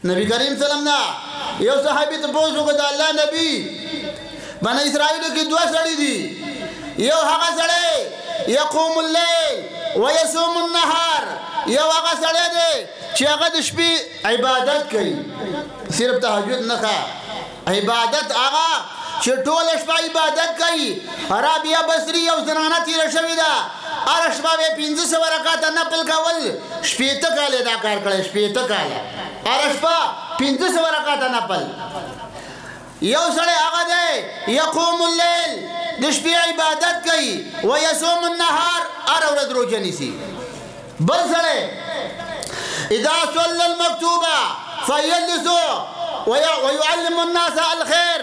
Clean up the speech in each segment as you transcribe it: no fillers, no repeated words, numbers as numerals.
نبی کریم سلام نا یو صحابی ته پوښتنه وکړه د الله نبی بني اسرائیلو کې دوه سړي دي یو هغه سړی یقوم الليل ويصوم النهار یو هغه سړی دی چې هغه د شپې عبادت کوي صرف تهجد نه عبادت هغه چې ټوله شپه عبادت کوي رابعه بصري یو زنانه تېره شوې ده هره شپه به 1500 رکعاته نفل کول 80 کاله دا کار کړی 80 کاله هره شپه 1500 رکعاته نفل یو سړی هغه دی یقوم الليل د شپې عبادت کوي ويصوم النهار هره ورځ روژه نیسي بل سړی اذا صلى المکتوبه فيجلس ويعلم الناس الخير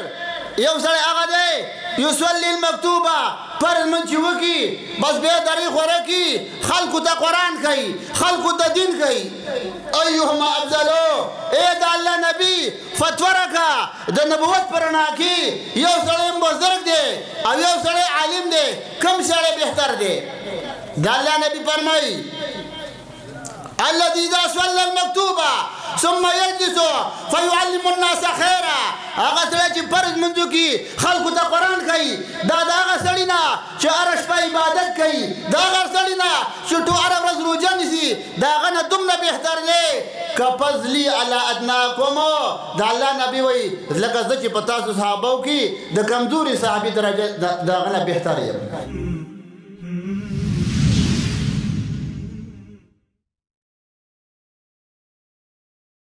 یو سړی هغه دی یصلي المکتوبه فرض منځ وکي بس بیا درې خوره کي خلکو ته قرآن کوي خلکو ته دین کوي ایهما افضلو ای د الله نبی فتوا راکړه د نبوت په رڼا کې یو سړی بزرګ دی او یو سړی عالم دی کوم سړی بهتر دی د الله نبی فرمایي الذي اذا صلى المكتوبه ثم يجلس فيعلم الناس خيرا هغه سړی چې فرض منځو کې خلکو ته قرآن کوي دا د هغه سړي نه چې هره شپه عبادت کوي د هغه سړي نه چې هره ورځ روژه نیسي د هغه نه دومره بهتر دی کفضلي علی ادناکم د الله نبی وایي لکه زه چې په تاسو صحابو کې د کمزوري صحابي درجه د هغه نه بهتر یم